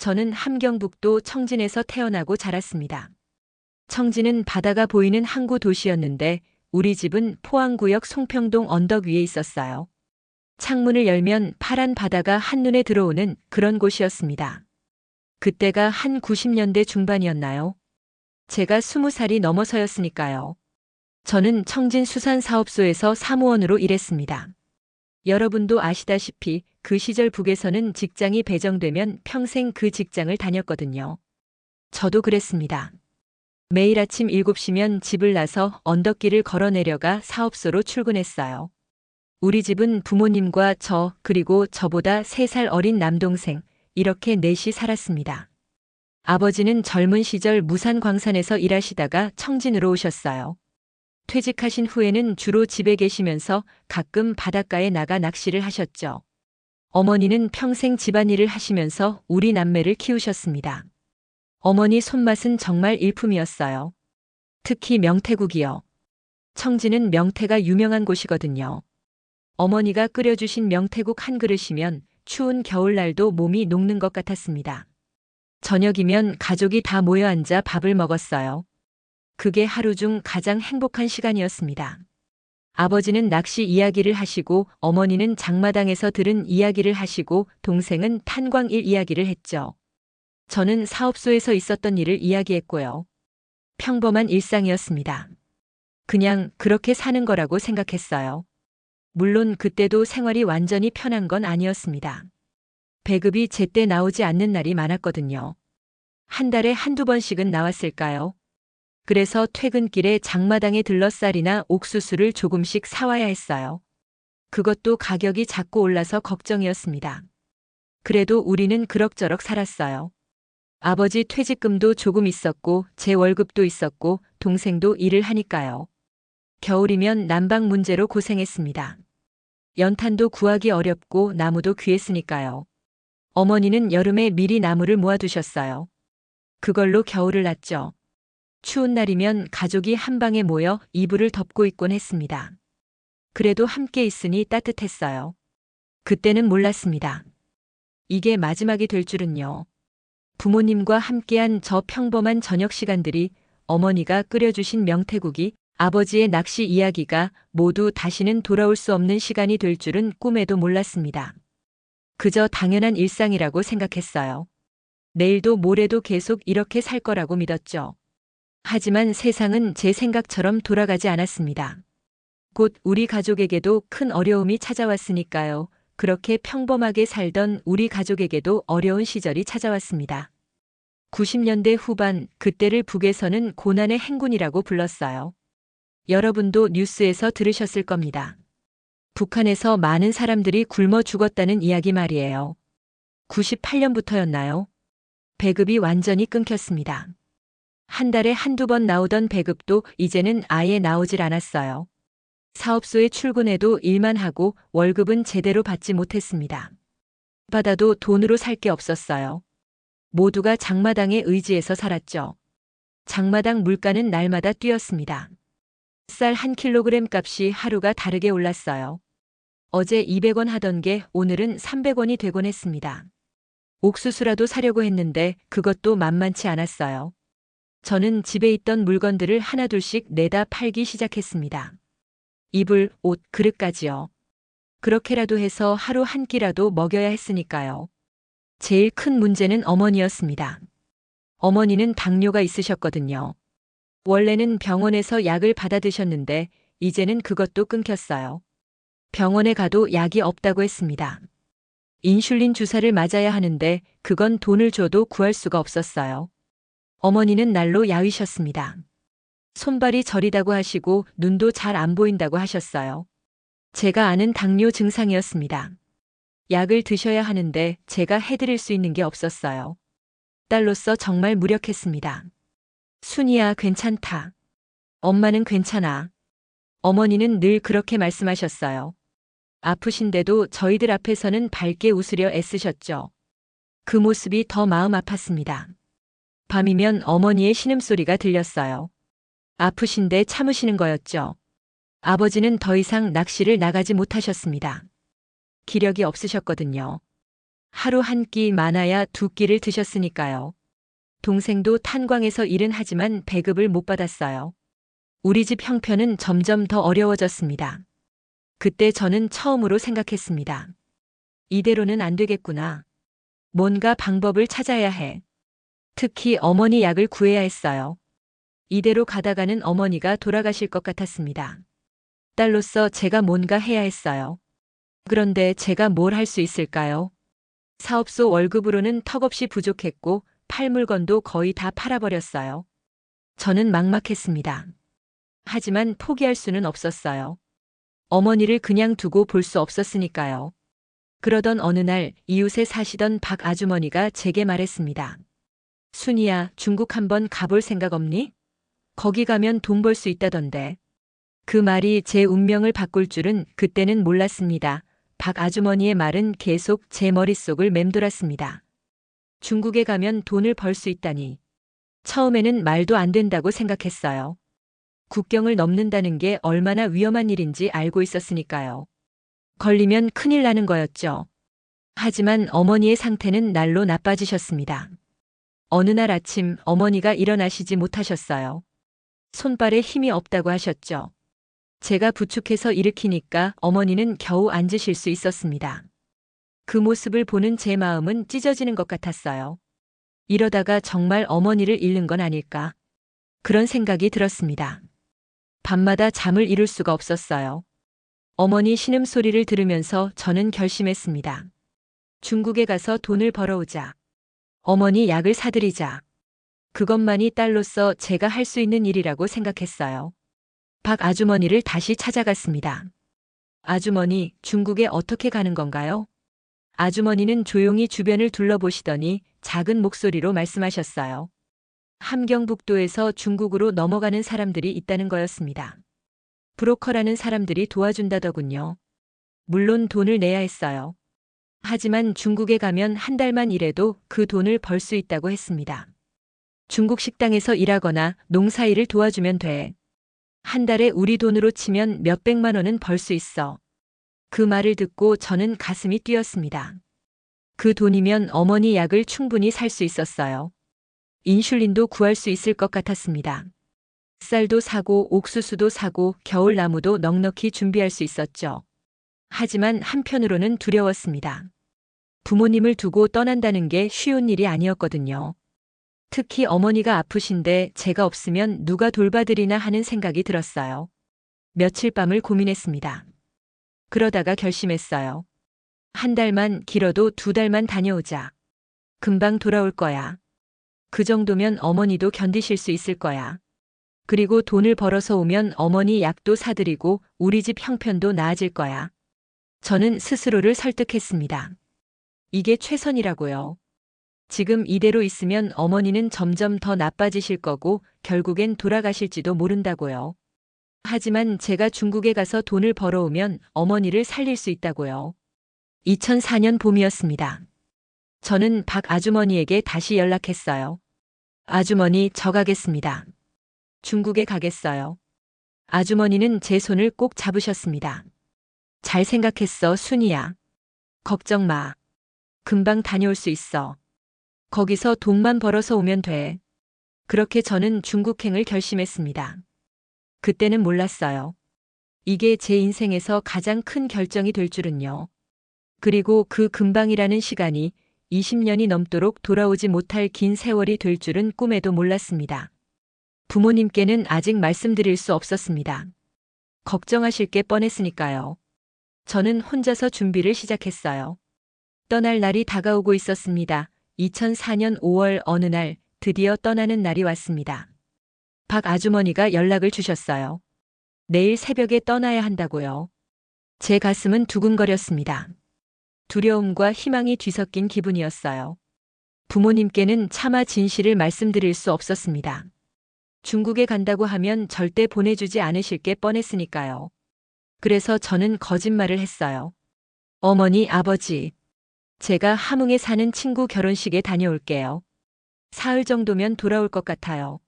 저는 함경북도 청진에서 태어나고 자랐습니다. 청진은 바다가 보이는 항구 도시였는데 우리 집은 포항구역 송평동 언덕 위에 있었어요. 창문을 열면 파란 바다가 한눈에 들어오는 그런 곳이었습니다. 그때가 한 90년대 중반이었나요? 제가 20살이 넘어서였으니까요. 저는 청진수산사업소에서 사무원으로 일했습니다. 여러분도 아시다시피 그 시절 북에서는 직장이 배정되면 평생 그 직장을 다녔거든요. 저도 그랬습니다. 매일 아침 7시면 집을 나서 언덕길을 걸어 내려가 사업소로 출근했어요. 우리 집은 부모님과 저 그리고 저보다 3살 어린 남동생 이렇게 넷이 살았습니다. 아버지는 젊은 시절 무산광산에서 일하시다가 청진으로 오셨어요. 퇴직하신 후에는 주로 집에 계시면서 가끔 바닷가에 나가 낚시를 하셨죠. 어머니는 평생 집안일을 하시면서 우리 남매를 키우셨습니다. 어머니 손맛은 정말 일품이었어요. 특히 명태국이요. 청진은 명태가 유명한 곳이거든요. 어머니가 끓여주신 명태국 한 그릇이면 추운 겨울날도 몸이 녹는 것 같았습니다. 저녁이면 가족이 다 모여 앉아 밥을 먹었어요. 그게 하루 중 가장 행복한 시간이었습니다. 아버지는 낚시 이야기를 하시고 어머니는 장마당에서 들은 이야기를 하시고 동생은 탄광일 이야기를 했죠. 저는 사업소에서 있었던 일을 이야기했고요. 평범한 일상이었습니다. 그냥 그렇게 사는 거라고 생각했어요. 물론 그때도 생활이 완전히 편한 건 아니었습니다. 배급이 제때 나오지 않는 날이 많았거든요. 한 달에 한두 번씩은 나왔을까요? 그래서 퇴근길에 장마당에 들러 쌀이나 옥수수를 조금씩 사와야 했어요. 그것도 가격이 자꾸 올라서 걱정이었습니다. 그래도 우리는 그럭저럭 살았어요. 아버지 퇴직금도 조금 있었고 제 월급도 있었고 동생도 일을 하니까요. 겨울이면 난방 문제로 고생했습니다. 연탄도 구하기 어렵고 나무도 귀했으니까요. 어머니는 여름에 미리 나무를 모아두셨어요. 그걸로 겨울을 났죠. 추운 날이면 가족이 한 방에 모여 이불을 덮고 있곤 했습니다. 그래도 함께 있으니 따뜻했어요. 그때는 몰랐습니다. 이게 마지막이 될 줄은요. 부모님과 함께한 저 평범한 저녁 시간들이, 어머니가 끓여주신 명태국이, 아버지의 낚시 이야기가 모두 다시는 돌아올 수 없는 시간이 될 줄은 꿈에도 몰랐습니다. 그저 당연한 일상이라고 생각했어요. 내일도 모레도 계속 이렇게 살 거라고 믿었죠. 하지만 세상은 제 생각처럼 돌아가지 않았습니다. 곧 우리 가족에게도 큰 어려움이 찾아왔으니까요. 그렇게 평범하게 살던 우리 가족에게도 어려운 시절이 찾아왔습니다. 90년대 후반, 그때를 북에서는 고난의 행군이라고 불렀어요. 여러분도 뉴스에서 들으셨을 겁니다. 북한에서 많은 사람들이 굶어 죽었다는 이야기 말이에요. 98년부터였나요? 배급이 완전히 끊겼습니다. 한 달에 한두 번 나오던 배급도 이제는 아예 나오질 않았어요. 사업소에 출근해도 일만 하고 월급은 제대로 받지 못했습니다. 받아도 돈으로 살 게 없었어요. 모두가 장마당에 의지해서 살았죠. 장마당 물가는 날마다 뛰었습니다. 쌀 1kg 값이 하루가 다르게 올랐어요. 어제 200원 하던 게 오늘은 300원이 되곤 했습니다. 옥수수라도 사려고 했는데 그것도 만만치 않았어요. 저는 집에 있던 물건들을 하나둘씩 내다 팔기 시작했습니다. 이불, 옷, 그릇까지요. 그렇게라도 해서 하루 한 끼라도 먹여야 했으니까요. 제일 큰 문제는 어머니였습니다. 어머니는 당뇨가 있으셨거든요. 원래는 병원에서 약을 받아 드셨는데 이제는 그것도 끊겼어요. 병원에 가도 약이 없다고 했습니다. 인슐린 주사를 맞아야 하는데 그건 돈을 줘도 구할 수가 없었어요. 어머니는 날로 야위셨습니다. 손발이 저리다고 하시고 눈도 잘 안 보인다고 하셨어요. 제가 아는 당뇨 증상이었습니다. 약을 드셔야 하는데 제가 해드릴 수 있는 게 없었어요. 딸로서 정말 무력했습니다. 순이야, 괜찮다. 엄마는 괜찮아. 어머니는 늘 그렇게 말씀하셨어요. 아프신데도 저희들 앞에서는 밝게 웃으려 애쓰셨죠. 그 모습이 더 마음 아팠습니다. 밤이면 어머니의 신음소리가 들렸어요. 아프신데 참으시는 거였죠. 아버지는 더 이상 낚시를 나가지 못하셨습니다. 기력이 없으셨거든요. 하루 한 끼 많아야 두 끼를 드셨으니까요. 동생도 탄광에서 일은 하지만 배급을 못 받았어요. 우리 집 형편은 점점 더 어려워졌습니다. 그때 저는 처음으로 생각했습니다. 이대로는 안 되겠구나. 뭔가 방법을 찾아야 해. 특히 어머니 약을 구해야 했어요. 이대로 가다가는 어머니가 돌아가실 것 같았습니다. 딸로서 제가 뭔가 해야 했어요. 그런데 제가 뭘 할 수 있을까요? 사업소 월급으로는 턱없이 부족했고 팔 물건도 거의 다 팔아버렸어요. 저는 막막했습니다. 하지만 포기할 수는 없었어요. 어머니를 그냥 두고 볼 수 없었으니까요. 그러던 어느 날 이웃에 사시던 박 아주머니가 제게 말했습니다. 순이야, 중국 한번 가볼 생각 없니? 거기 가면 돈 벌 수 있다던데. 그 말이 제 운명을 바꿀 줄은 그때는 몰랐습니다. 박 아주머니의 말은 계속 제 머릿속을 맴돌았습니다. 중국에 가면 돈을 벌 수 있다니. 처음에는 말도 안 된다고 생각했어요. 국경을 넘는다는 게 얼마나 위험한 일인지 알고 있었으니까요. 걸리면 큰일 나는 거였죠. 하지만 어머니의 상태는 날로 나빠지셨습니다. 어느 날 아침 어머니가 일어나시지 못하셨어요. 손발에 힘이 없다고 하셨죠. 제가 부축해서 일으키니까 어머니는 겨우 앉으실 수 있었습니다. 그 모습을 보는 제 마음은 찢어지는 것 같았어요. 이러다가 정말 어머니를 잃는 건 아닐까. 그런 생각이 들었습니다. 밤마다 잠을 이룰 수가 없었어요. 어머니 신음소리를 들으면서 저는 결심했습니다. 중국에 가서 돈을 벌어오자. 어머니 약을 사드리자. 그것만이 딸로서 제가 할 수 있는 일이라고 생각했어요. 박 아주머니를 다시 찾아갔습니다. 아주머니, 중국에 어떻게 가는 건가요? 아주머니는 조용히 주변을 둘러보시더니 작은 목소리로 말씀하셨어요. 함경북도에서 중국으로 넘어가는 사람들이 있다는 거였습니다. 브로커라는 사람들이 도와준다더군요. 물론 돈을 내야 했어요. 하지만 중국에 가면 한 달만 일해도 그 돈을 벌 수 있다고 했습니다. 중국 식당에서 일하거나 농사일을 도와주면 돼. 한 달에 우리 돈으로 치면 몇백만 원은 벌 수 있어. 그 말을 듣고 저는 가슴이 뛰었습니다. 그 돈이면 어머니 약을 충분히 살 수 있었어요. 인슐린도 구할 수 있을 것 같았습니다. 쌀도 사고 옥수수도 사고 겨울나무도 넉넉히 준비할 수 있었죠. 하지만 한편으로는 두려웠습니다. 부모님을 두고 떠난다는 게 쉬운 일이 아니었거든요. 특히 어머니가 아프신데 제가 없으면 누가 돌봐드리나 하는 생각이 들었어요. 며칠 밤을 고민했습니다. 그러다가 결심했어요. 한 달만, 길어도 두 달만 다녀오자. 금방 돌아올 거야. 그 정도면 어머니도 견디실 수 있을 거야. 그리고 돈을 벌어서 오면 어머니 약도 사드리고 우리 집 형편도 나아질 거야. 저는 스스로를 설득했습니다. 이게 최선이라고요. 지금 이대로 있으면 어머니는 점점 더 나빠지실 거고 결국엔 돌아가실지도 모른다고요. 하지만 제가 중국에 가서 돈을 벌어오면 어머니를 살릴 수 있다고요. 2004년 봄이었습니다. 저는 박 아주머니에게 다시 연락했어요. 아주머니, 저 가겠습니다. 중국에 가겠어요. 아주머니는 제 손을 꼭 잡으셨습니다. 잘 생각했어, 순이야. 걱정 마. 금방 다녀올 수 있어. 거기서 돈만 벌어서 오면 돼. 그렇게 저는 중국행을 결심했습니다. 그때는 몰랐어요. 이게 제 인생에서 가장 큰 결정이 될 줄은요. 그리고 그 금방이라는 시간이 20년이 넘도록 돌아오지 못할 긴 세월이 될 줄은 꿈에도 몰랐습니다. 부모님께는 아직 말씀드릴 수 없었습니다. 걱정하실 게 뻔했으니까요. 저는 혼자서 준비를 시작했어요. 떠날 날이 다가오고 있었습니다. 2004년 5월 어느 날 드디어 떠나는 날이 왔습니다. 박 아주머니가 연락을 주셨어요. 내일 새벽에 떠나야 한다고요. 제 가슴은 두근거렸습니다. 두려움과 희망이 뒤섞인 기분이었어요. 부모님께는 차마 진실을 말씀드릴 수 없었습니다. 중국에 간다고 하면 절대 보내주지 않으실 게 뻔했으니까요. 그래서 저는 거짓말을 했어요. 어머니, 아버지, 제가 함흥에 사는 친구 결혼식에 다녀올게요. 사흘 정도면 돌아올 것 같아요.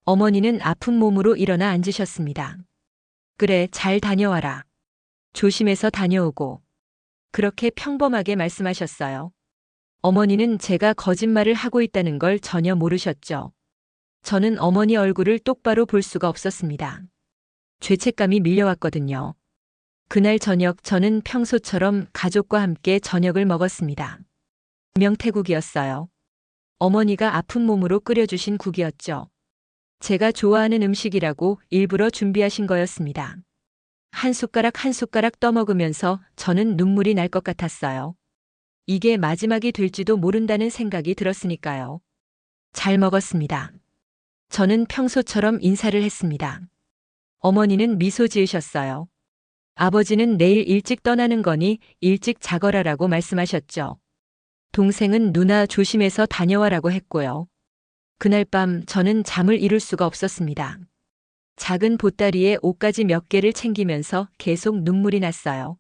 어머니는 아픈 몸으로 일어나 앉으셨습니다. 그래, 잘 다녀와라. 조심해서 다녀오고. 그렇게 평범하게 말씀하셨어요. 어머니는 제가 거짓말을 하고 있다는 걸 전혀 모르셨죠. 저는 어머니 얼굴을 똑바로 볼 수가 없었습니다. 죄책감이 밀려왔거든요. 그날 저녁 저는 평소처럼 가족과 함께 저녁을 먹었습니다. 명태국이었어요. 어머니가 아픈 몸으로 끓여주신 국이었죠. 제가 좋아하는 음식이라고 일부러 준비하신 거였습니다. 한 숟가락 떠먹으면서 저는 눈물이 날 것 같았어요. 이게 마지막이 될지도 모른다는 생각이 들었으니까요. 잘 먹었습니다. 저는 평소처럼 인사를 했습니다. 어머니는 미소 지으셨어요. 아버지는 내일 일찍 떠나는 거니 일찍 자거라라고 말씀하셨죠. 동생은 누나 조심해서 다녀와라고 했고요. 그날 밤 저는 잠을 이룰 수가 없었습니다. 작은 보따리에 옷가지 몇 개를 챙기면서 계속 눈물이 났어요.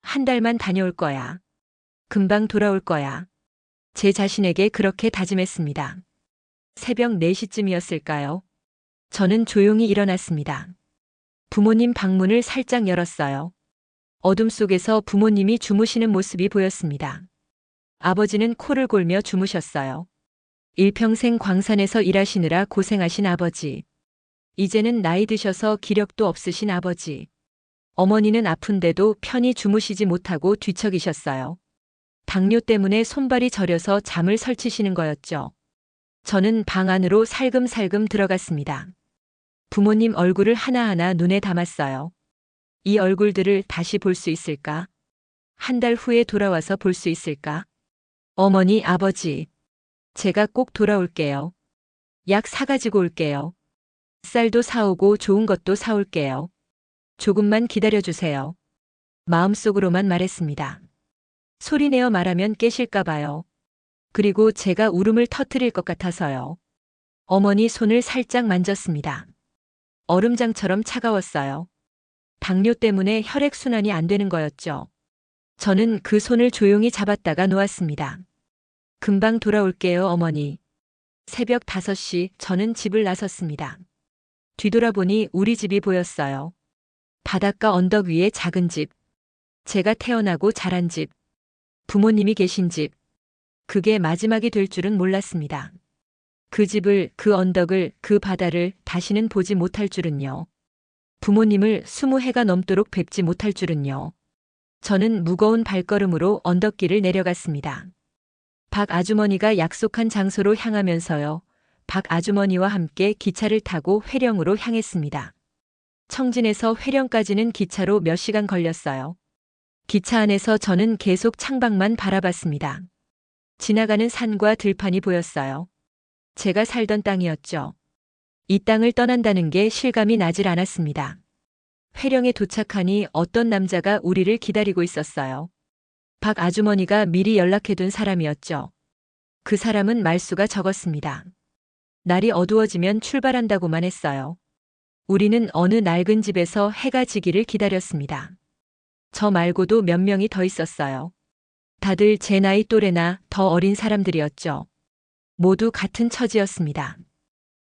한 달만 다녀올 거야. 금방 돌아올 거야. 제 자신에게 그렇게 다짐했습니다. 새벽 4시쯤이었을까요? 저는 조용히 일어났습니다. 부모님 방문을 살짝 열었어요. 어둠 속에서 부모님이 주무시는 모습이 보였습니다. 아버지는 코를 골며 주무셨어요. 일평생 광산에서 일하시느라 고생하신 아버지. 이제는 나이 드셔서 기력도 없으신 아버지. 어머니는 아픈데도 편히 주무시지 못하고 뒤척이셨어요. 당뇨 때문에 손발이 저려서 잠을 설치시는 거였죠. 저는 방 안으로 살금살금 들어갔습니다. 부모님 얼굴을 하나하나 눈에 담았어요. 이 얼굴들을 다시 볼 수 있을까? 한 달 후에 돌아와서 볼 수 있을까? 어머니, 아버지. 제가 꼭 돌아올게요. 약 사가지고 올게요. 쌀도 사오고 좋은 것도 사올게요. 조금만 기다려주세요. 마음속으로만 말했습니다. 소리내어 말하면 깨실까봐요. 그리고 제가 울음을 터뜨릴 것 같아서요. 어머니 손을 살짝 만졌습니다. 얼음장처럼 차가웠어요. 당뇨 때문에 혈액순환이 안 되는 거였죠. 저는 그 손을 조용히 잡았다가 놓았습니다. 금방 돌아올게요, 어머니. 새벽 5시 저는 집을 나섰습니다. 뒤돌아보니 우리 집이 보였어요. 바닷가 언덕 위에 작은 집. 제가 태어나고 자란 집. 부모님이 계신 집. 그게 마지막이 될 줄은 몰랐습니다. 그 집을, 그 언덕을, 그 바다를 다시는 보지 못할 줄은요. 부모님을 20해가 넘도록 뵙지 못할 줄은요. 저는 무거운 발걸음으로 언덕길을 내려갔습니다. 박 아주머니가 약속한 장소로 향하면서요. 박 아주머니와 함께 기차를 타고 회령으로 향했습니다. 청진에서 회령까지는 기차로 몇 시간 걸렸어요. 기차 안에서 저는 계속 창밖만 바라봤습니다. 지나가는 산과 들판이 보였어요. 제가 살던 땅이었죠. 이 땅을 떠난다는 게 실감이 나질 않았습니다. 회령에 도착하니 어떤 남자가 우리를 기다리고 있었어요. 박 아주머니가 미리 연락해둔 사람이었죠. 그 사람은 말수가 적었습니다. 날이 어두워지면 출발한다고만 했어요. 우리는 어느 낡은 집에서 해가 지기를 기다렸습니다. 저 말고도 몇 명이 더 있었어요. 다들 제 나이 또래나 더 어린 사람들이었죠. 모두 같은 처지였습니다.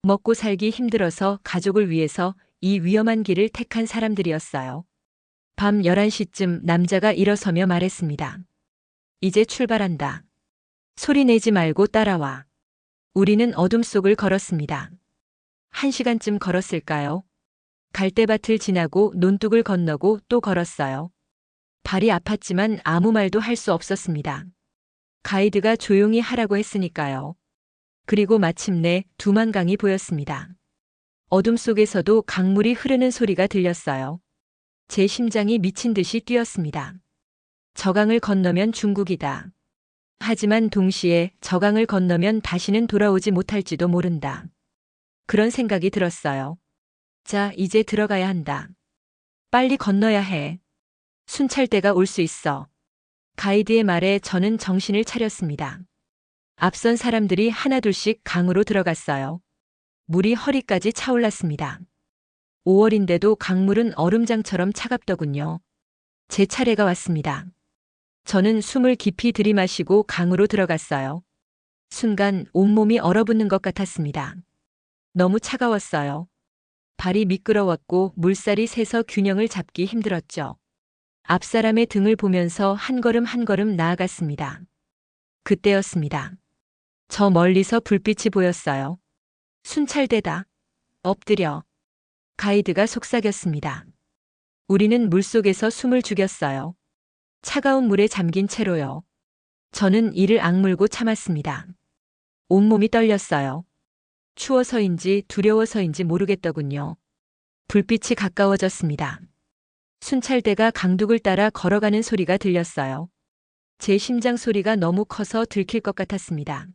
먹고 살기 힘들어서 가족을 위해서 이 위험한 길을 택한 사람들이었어요. 밤 11시쯤 남자가 일어서며 말했습니다. 이제 출발한다. 소리 내지 말고 따라와. 우리는 어둠 속을 걸었습니다. 1시간쯤 걸었을까요? 갈대밭을 지나고 논둑을 건너고 또 걸었어요. 발이 아팠지만 아무 말도 할 수 없었습니다. 가이드가 조용히 하라고 했으니까요. 그리고 마침내 두만강이 보였습니다. 어둠 속에서도 강물이 흐르는 소리가 들렸어요. 제 심장이 미친 듯이 뛰었습니다. 저강을 건너면 중국이다. 하지만 동시에 저강을 건너면 다시는 돌아오지 못할지도 모른다. 그런 생각이 들었어요. 자, 이제 들어가야 한다. 빨리 건너야 해. 순찰 때가 올 수 있어. 가이드의 말에 저는 정신을 차렸습니다. 앞선 사람들이 하나둘씩 강으로 들어갔어요. 물이 허리까지 차올랐습니다. 5월인데도 강물은 얼음장처럼 차갑더군요. 제 차례가 왔습니다. 저는 숨을 깊이 들이마시고 강으로 들어갔어요. 순간 온몸이 얼어붙는 것 같았습니다. 너무 차가웠어요. 발이 미끄러웠고 물살이 새서 균형을 잡기 힘들었죠. 앞사람의 등을 보면서 한 걸음 한 걸음 나아갔습니다. 그때였습니다. 저 멀리서 불빛이 보였어요. 순찰대다. 엎드려. 가이드가 속삭였습니다. 우리는 물속에서 숨을 죽였어요. 차가운 물에 잠긴 채로요. 저는 이를 악물고 참았습니다. 온몸이 떨렸어요. 추워서인지 두려워서인지 모르겠더군요. 불빛이 가까워졌습니다. 순찰대가 강둑을 따라 걸어가는 소리가 들렸어요. 제 심장 소리가 너무 커서 들킬 것 같았습니다.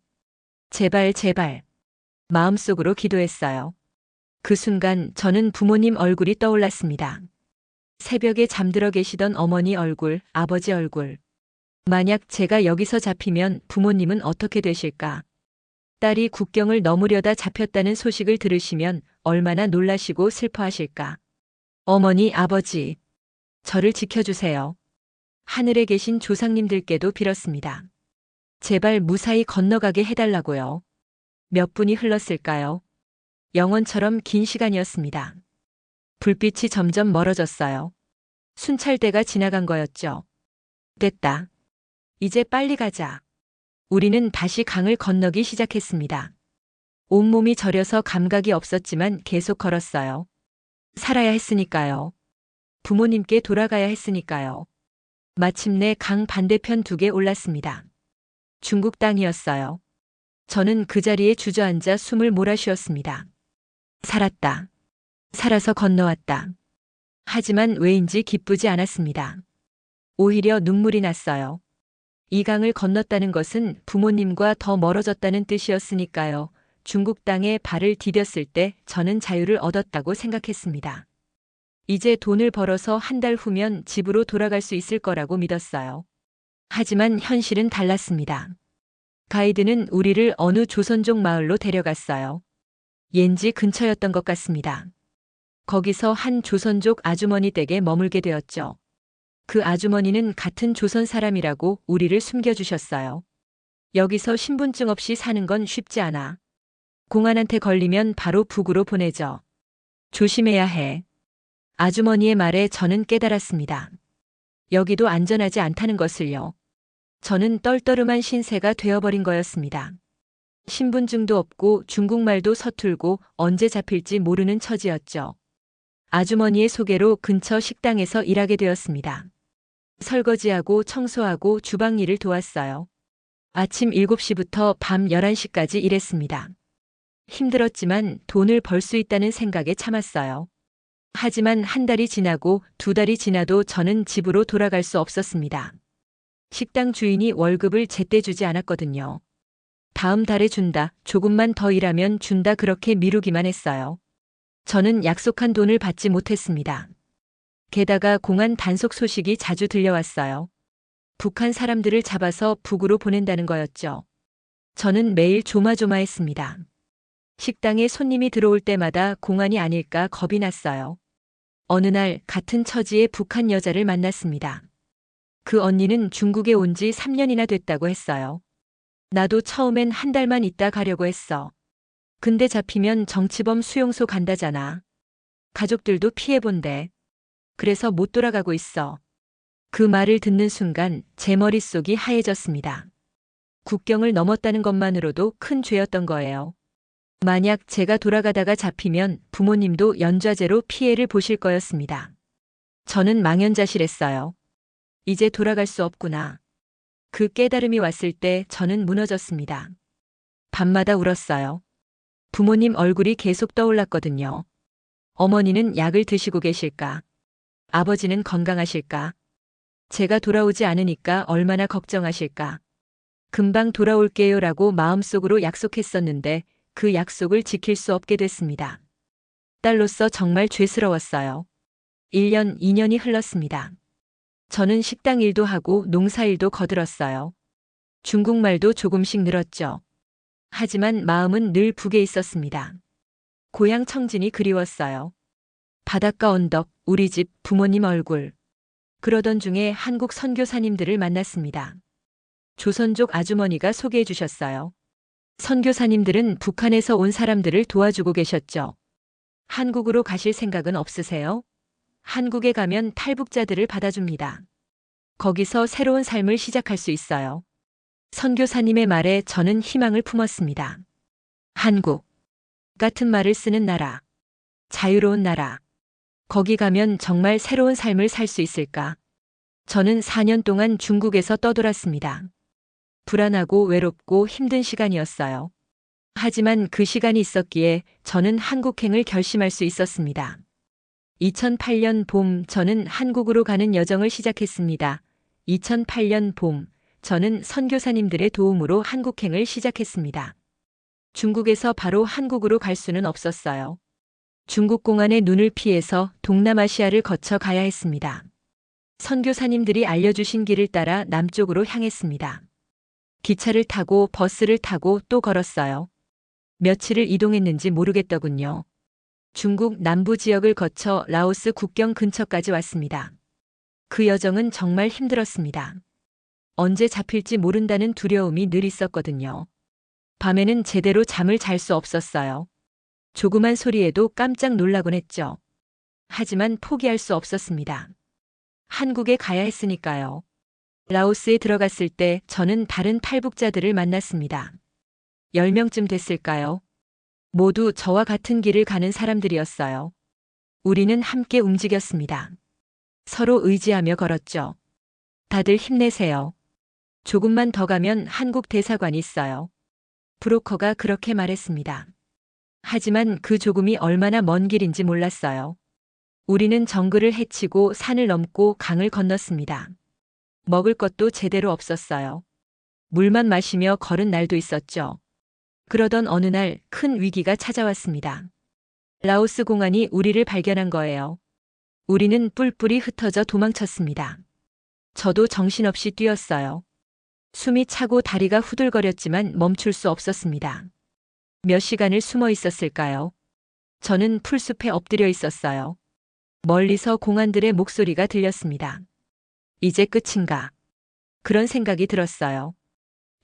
제발, 제발. 마음속으로 기도했어요. 그 순간 저는 부모님 얼굴이 떠올랐습니다. 새벽에 잠들어 계시던 어머니 얼굴, 아버지 얼굴. 만약 제가 여기서 잡히면 부모님은 어떻게 되실까? 딸이 국경을 넘으려다 잡혔다는 소식을 들으시면 얼마나 놀라시고 슬퍼하실까? 어머니, 아버지. 저를 지켜주세요. 하늘에 계신 조상님들께도 빌었습니다. 제발 무사히 건너가게 해달라고요. 몇 분이 흘렀을까요? 영원처럼 긴 시간이었습니다. 불빛이 점점 멀어졌어요. 순찰대가 지나간 거였죠. 됐다. 이제 빨리 가자. 우리는 다시 강을 건너기 시작했습니다. 온몸이 저려서 감각이 없었지만 계속 걸었어요. 살아야 했으니까요. 부모님께 돌아가야 했으니까요. 마침내 강 반대편 둑에 올랐습니다. 중국 땅이었어요. 저는 그 자리에 주저앉아 숨을 몰아쉬었습니다. 살았다. 살아서 건너왔다. 하지만 왜인지 기쁘지 않았습니다. 오히려 눈물이 났어요. 이 강을 건넜다는 것은 부모님과 더 멀어졌다는 뜻이었으니까요. 중국 땅에 발을 디뎠을 때 저는 자유를 얻었다고 생각했습니다. 이제 돈을 벌어서 한 달 후면 집으로 돌아갈 수 있을 거라고 믿었어요. 하지만 현실은 달랐습니다. 가이드는 우리를 어느 조선족 마을로 데려갔어요. 옌지 근처였던 것 같습니다. 거기서 한 조선족 아주머니 댁에 머물게 되었죠. 그 아주머니는 같은 조선 사람이라고 우리를 숨겨주셨어요. 여기서 신분증 없이 사는 건 쉽지 않아. 공안한테 걸리면 바로 북으로 보내죠. 조심해야 해. 아주머니의 말에 저는 깨달았습니다. 여기도 안전하지 않다는 것을요. 저는 떨떠름한 신세가 되어버린 거였습니다. 신분증도 없고 중국말도 서툴고 언제 잡힐지 모르는 처지였죠. 아주머니의 소개로 근처 식당에서 일하게 되었습니다. 설거지하고 청소하고 주방 일을 도왔어요. 아침 7시부터 밤 11시까지 일했습니다. 힘들었지만 돈을 벌 수 있다는 생각에 참았어요. 하지만 한 달이 지나고 두 달이 지나도 저는 집으로 돌아갈 수 없었습니다. 식당 주인이 월급을 제때 주지 않았거든요. 다음 달에 준다, 조금만 더 일하면 준다 그렇게 미루기만 했어요. 저는 약속한 돈을 받지 못했습니다. 게다가 공안 단속 소식이 자주 들려왔어요. 북한 사람들을 잡아서 북으로 보낸다는 거였죠. 저는 매일 조마조마했습니다. 식당에 손님이 들어올 때마다 공안이 아닐까 겁이 났어요. 어느 날 같은 처지의 북한 여자를 만났습니다. 그 언니는 중국에 온 지 3년이나 됐다고 했어요. 나도 처음엔 한 달만 있다 가려고 했어. 근데 잡히면 정치범 수용소 간다잖아. 가족들도 피해본대. 그래서 못 돌아가고 있어. 그 말을 듣는 순간 제 머릿속이 하얘졌습니다. 국경을 넘었다는 것만으로도 큰 죄였던 거예요. 만약 제가 돌아가다가 잡히면 부모님도 연좌제로 피해를 보실 거였습니다. 저는 망연자실했어요. 이제 돌아갈 수 없구나. 그 깨달음이 왔을 때 저는 무너졌습니다. 밤마다 울었어요. 부모님 얼굴이 계속 떠올랐거든요. 어머니는 약을 드시고 계실까? 아버지는 건강하실까? 제가 돌아오지 않으니까 얼마나 걱정하실까? 금방 돌아올게요라고 마음속으로 약속했었는데 그 약속을 지킬 수 없게 됐습니다. 딸로서 정말 죄스러웠어요. 1년, 2년이 흘렀습니다. 저는 식당 일도 하고 농사 일도 거들었어요. 중국말도 조금씩 늘었죠. 하지만 마음은 늘 북에 있었습니다. 고향 청진이 그리웠어요. 바닷가 언덕, 우리 집, 부모님 얼굴. 그러던 중에 한국 선교사님들을 만났습니다. 조선족 아주머니가 소개해 주셨어요. 선교사님들은 북한에서 온 사람들을 도와주고 계셨죠. 한국으로 가실 생각은 없으세요? 한국에 가면 탈북자들을 받아줍니다. 거기서 새로운 삶을 시작할 수 있어요. 선교사님의 말에 저는 희망을 품었습니다. 한국 같은 말을 쓰는 나라, 자유로운 나라. 거기 가면 정말 새로운 삶을 살 수 있을까? 저는 4년 동안 중국에서 떠돌았습니다. 불안하고 외롭고 힘든 시간이었어요. 하지만 그 시간이 있었기에 저는 한국행을 결심할 수 있었습니다. 2008년 봄 저는 한국으로 가는 여정을 시작했습니다. 2008년 봄 저는 선교사님들의 도움으로 한국행을 시작했습니다. 중국에서 바로 한국으로 갈 수는 없었어요. 중국 공안의 눈을 피해서 동남아시아를 거쳐 가야 했습니다. 선교사님들이 알려주신 길을 따라 남쪽으로 향했습니다. 기차를 타고 버스를 타고 또 걸었어요. 며칠을 이동했는지 모르겠더군요. 중국 남부 지역을 거쳐 라오스 국경 근처까지 왔습니다. 그 여정은 정말 힘들었습니다. 언제 잡힐지 모른다는 두려움이 늘 있었거든요. 밤에는 제대로 잠을 잘 수 없었어요. 조그만 소리에도 깜짝 놀라곤 했죠. 하지만 포기할 수 없었습니다. 한국에 가야 했으니까요. 라오스에 들어갔을 때 저는 다른 탈북자들을 만났습니다. 10명쯤 됐을까요? 모두 저와 같은 길을 가는 사람들이었어요. 우리는 함께 움직였습니다. 서로 의지하며 걸었죠. 다들 힘내세요. 조금만 더 가면 한국 대사관이 있어요. 브로커가 그렇게 말했습니다. 하지만 그 조금이 얼마나 먼 길인지 몰랐어요. 우리는 정글을 헤치고 산을 넘고 강을 건넜습니다. 먹을 것도 제대로 없었어요. 물만 마시며 걸은 날도 있었죠. 그러던 어느 날 큰 위기가 찾아왔습니다. 라오스 공안이 우리를 발견한 거예요. 우리는 뿔뿔이 흩어져 도망쳤습니다. 저도 정신없이 뛰었어요. 숨이 차고 다리가 후들거렸지만 멈출 수 없었습니다. 몇 시간을 숨어 있었을까요? 저는 풀숲에 엎드려 있었어요. 멀리서 공안들의 목소리가 들렸습니다. 이제 끝인가? 그런 생각이 들었어요.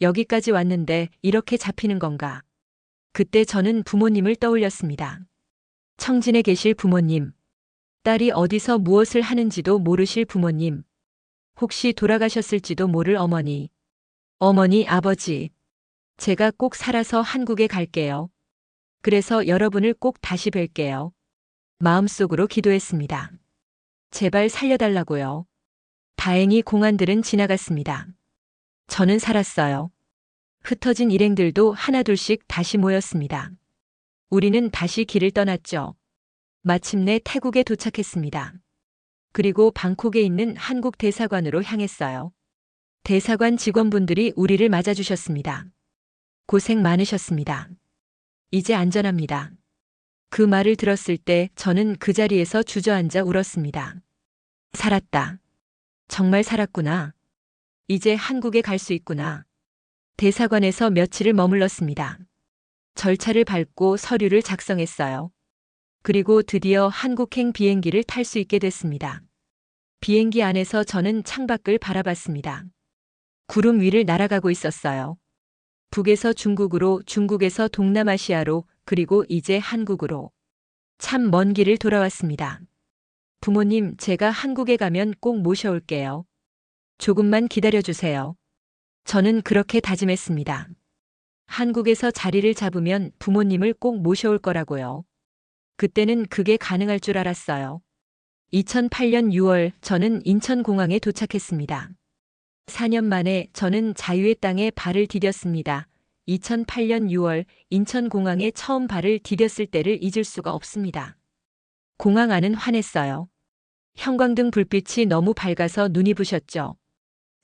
여기까지 왔는데 이렇게 잡히는 건가? 그때 저는 부모님을 떠올렸습니다. 청진에 계실 부모님, 딸이 어디서 무엇을 하는지도 모르실 부모님, 혹시 돌아가셨을지도 모를 어머니, 아버지, 제가 꼭 살아서 한국에 갈게요. 그래서 여러분을 꼭 다시 뵐게요. 마음속으로 기도했습니다. 제발 살려달라고요. 다행히 공안들은 지나갔습니다. 저는 살았어요. 흩어진 일행들도 하나둘씩 다시 모였습니다. 우리는 다시 길을 떠났죠. 마침내 태국에 도착했습니다. 그리고 방콕에 있는 한국 대사관으로 향했어요. 대사관 직원분들이 우리를 맞아주셨습니다. 고생 많으셨습니다. 이제 안전합니다. 그 말을 들었을 때 저는 그 자리에서 주저앉아 울었습니다. 살았다. 정말 살았구나. 이제 한국에 갈 수 있구나. 대사관에서 며칠을 머물렀습니다. 절차를 밟고 서류를 작성했어요. 그리고 드디어 한국행 비행기를 탈 수 있게 됐습니다. 비행기 안에서 저는 창밖을 바라봤습니다. 구름 위를 날아가고 있었어요. 북에서 중국으로, 중국에서 동남아시아로, 그리고 이제 한국으로. 참 먼 길을 돌아왔습니다. 부모님, 제가 한국에 가면 꼭 모셔올게요. 조금만 기다려주세요. 저는 그렇게 다짐했습니다. 한국에서 자리를 잡으면 부모님을 꼭 모셔올 거라고요. 그때는 그게 가능할 줄 알았어요. 2008년 6월 저는 인천공항에 도착했습니다. 4년 만에 저는 자유의 땅에 발을 디뎠습니다. 2008년 6월 인천공항에 처음 발을 디뎠을 때를 잊을 수가 없습니다. 공항 안은 환했어요. 형광등 불빛이 너무 밝아서 눈이 부셨죠.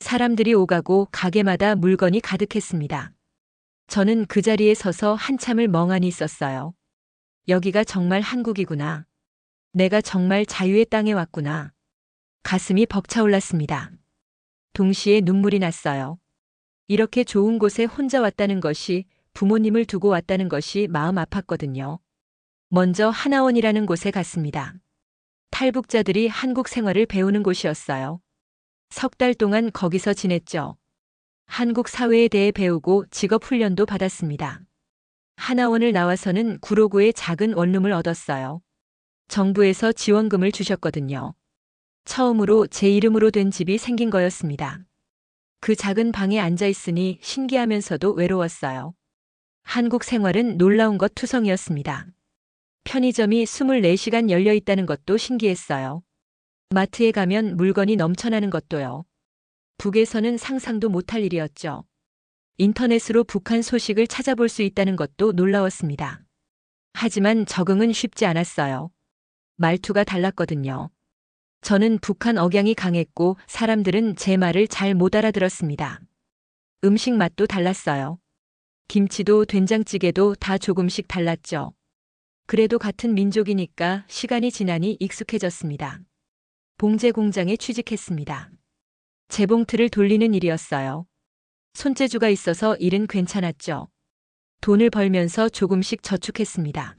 사람들이 오가고 가게마다 물건이 가득했습니다. 저는 그 자리에 서서 한참을 멍하니 있었어요. 여기가 정말 한국이구나. 내가 정말 자유의 땅에 왔구나. 가슴이 벅차올랐습니다. 동시에 눈물이 났어요. 이렇게 좋은 곳에 혼자 왔다는 것이, 부모님을 두고 왔다는 것이 마음 아팠거든요. 먼저 하나원이라는 곳에 갔습니다. 탈북자들이 한국 생활을 배우는 곳이었어요. 석 달 동안 거기서 지냈죠. 한국 사회에 대해 배우고 직업 훈련도 받았습니다. 하나원을 나와서는 구로구에 작은 원룸을 얻었어요. 정부에서 지원금을 주셨거든요. 처음으로 제 이름으로 된 집이 생긴 거였습니다. 그 작은 방에 앉아 있으니 신기하면서도 외로웠어요. 한국 생활은 놀라운 것 투성이었습니다. 편의점이 24시간 열려 있다는 것도 신기했어요. 마트에 가면 물건이 넘쳐나는 것도요. 북에서는 상상도 못할 일이었죠. 인터넷으로 북한 소식을 찾아볼 수 있다는 것도 놀라웠습니다. 하지만 적응은 쉽지 않았어요. 말투가 달랐거든요. 저는 북한 억양이 강했고 사람들은 제 말을 잘 못 알아들었습니다. 음식 맛도 달랐어요. 김치도 된장찌개도 다 조금씩 달랐죠. 그래도 같은 민족이니까 시간이 지나니 익숙해졌습니다. 봉제 공장에 취직했습니다. 재봉틀을 돌리는 일이었어요. 손재주가 있어서 일은 괜찮았죠. 돈을 벌면서 조금씩 저축했습니다.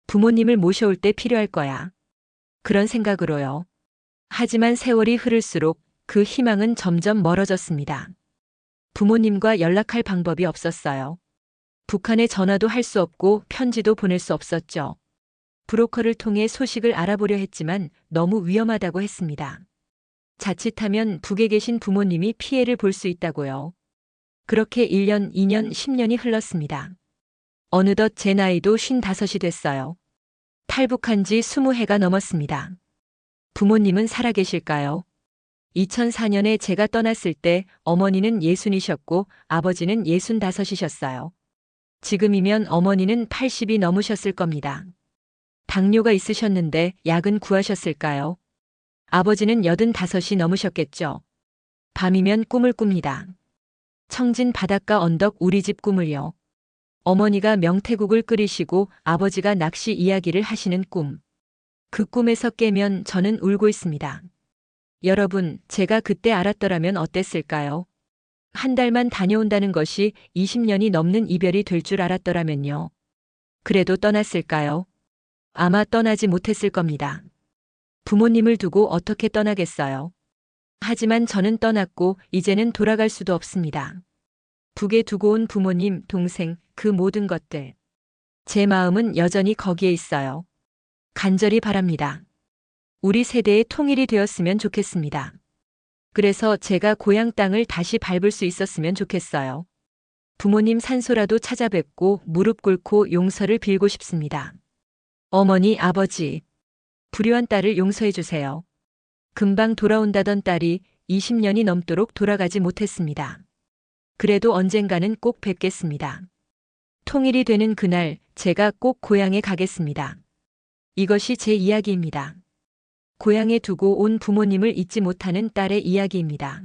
부모님을 모셔올 때 필요할 거야. 그런 생각으로요. 하지만 세월이 흐를수록 그 희망은 점점 멀어졌습니다. 부모님과 연락할 방법이 없었어요. 북한에 전화도 할 수 없고 편지도 보낼 수 없었죠. 브로커를 통해 소식을 알아보려 했지만 너무 위험하다고 했습니다. 자칫하면 북에 계신 부모님이 피해를 볼 수 있다고요. 그렇게 1년, 2년, 10년이 흘렀습니다. 어느덧 제 나이도 55이 됐어요. 탈북한 지 20해가 넘었습니다. 부모님은 살아계실까요? 2004년에 제가 떠났을 때 어머니는 60이셨고 아버지는 65이셨어요. 지금이면 어머니는 80이 넘으셨을 겁니다. 당뇨가 있으셨는데 약은 구하셨을까요? 아버지는 85이 넘으셨겠죠. 밤이면 꿈을 꿉니다. 청진 바닷가 언덕 우리 집 꿈을요. 어머니가 명태국을 끓이시고 아버지가 낚시 이야기를 하시는 꿈. 그 꿈에서 깨면 저는 울고 있습니다. 여러분, 제가 그때 알았더라면 어땠을까요? 한 달만 다녀온다는 것이 20년이 넘는 이별이 될 줄 알았더라면요. 그래도 떠났을까요? 아마 떠나지 못했을 겁니다. 부모님을 두고 어떻게 떠나겠어요? 하지만 저는 떠났고 이제는 돌아갈 수도 없습니다. 북에 두고 온 부모님, 동생, 그 모든 것들. 제 마음은 여전히 거기에 있어요. 간절히 바랍니다. 우리 세대의 통일이 되었으면 좋겠습니다. 그래서 제가 고향 땅을 다시 밟을 수 있었으면 좋겠어요. 부모님 산소라도 찾아뵙고 무릎 꿇고 용서를 빌고 싶습니다. 어머니, 아버지, 불효한 딸을 용서해 주세요. 금방 돌아온다던 딸이 20년이 넘도록 돌아가지 못했습니다. 그래도 언젠가는 꼭 뵙겠습니다. 통일이 되는 그날 제가 꼭 고향에 가겠습니다. 이것이 제 이야기입니다. 고향에 두고 온 부모님을 잊지 못하는 딸의 이야기입니다.